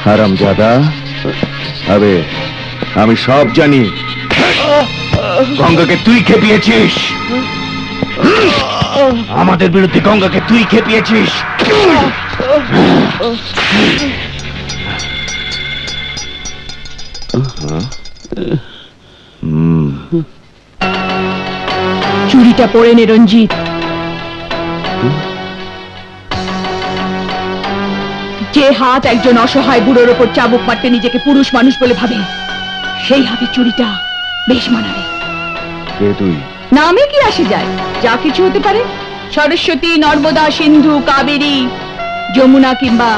হারামজাদা, আবে আমি সব জানি। গঙ্গাকে তুই খেপিয়েছিস, আমাদের বিরুদ্ধে গঙ্গাকে তুই খেপিয়েছিস। চুরিটা পড়ে নে রঞ্জিত। যে হাত একজন অসহায় বুড়োর ওপর চাবুক মারতে নিজেকে পুরুষ মানুষ বলে ভাবে, সেই হাতে চুরিটা বেশ মানাবে। তুই নামে কি আসে যায়, যা কিছু হতে পারে। সরস্বতী, নর্মদা, সিন্ধু, কাবেরী, যমুনা কিংবা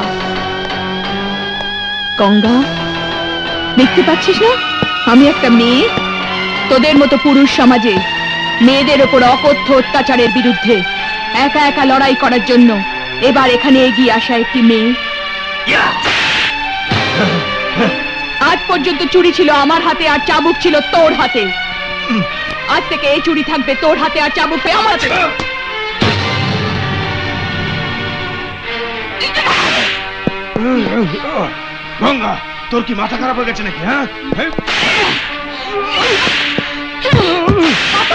গঙ্গা। দেখতে পাচ্ছিস না আমি একটা মেয়ে? তোদের মতো পুরুষ সমাজে মেয়েদের ওপর অকথ্য অত্যাচারের বিরুদ্ধে একা একা লড়াই করার জন্য এবার এখানে এগিয়ে আসা একটি মেয়ে। আজ পর্যন্ত চুরি ছিল আমার হাতে আর চাবুক ছিল তোর হাতে। আজ থেকে এই চুরি থাকবে তোর হাতে আর চাবুক আমার হাতে। গঙ্গা, তোর কি মাথা খারাপ হয়ে গেছে নাকি? হ্যাঁ,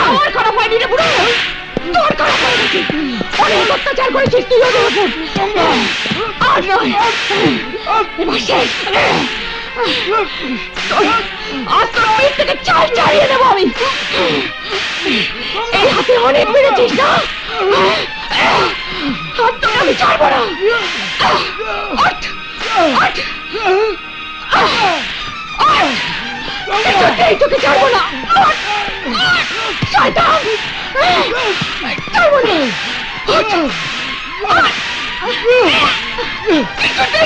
আমার খারাপ হয়নি রে বুড়ো, তোর খারাপ হয়ে গেছে। অনেক অত্যাচার করেছিস তুই ওদের উপর। আর নয়, এবার শেষ। আজ তোর পেট থেকে চাল চালিয়ে দেবো আমি। এই হাতে অনেক মেরেছিস না, হাত তোর আমি ছাড়বো না। তোকে ছাড়বো না, শয়তান, ছাড়বো না।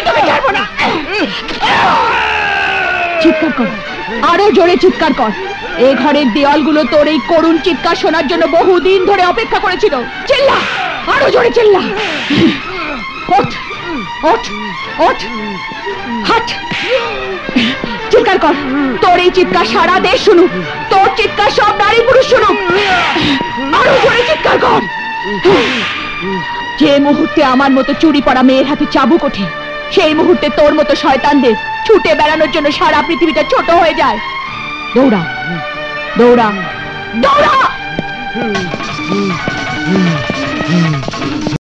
তোকে ছাড়বো না। চিৎকার কর, আরো জোরে চিৎকার কর। এ ঘরের দেওয়ালগুলো তোর এই করুণ চিৎকার শোনার জন্য বহুদিন ধরে অপেক্ষা করেছিল। চিল্লা, আরো জোরে চিল্লা। ওঠ ওঠ ওঠ, হাট, চিৎকার কর। তোর এই চিৎকার সারা দেশ শুনুক, তোর চিৎকার সব নারী পুরুষ শুনুক। আরো জোরে চিৎকার কর। যে মুহূর্তে আমার মতো চুরি পড়া মেয়ের হাতে চাবুক ওঠে, সেই মুহূর্তে তোর মতো শয়তানদের ছুটে বেড়ানোর জন্য সারা পৃথিবীটা ছোট হয়ে যায়। দৌড়া দৌড়া দৌড়া।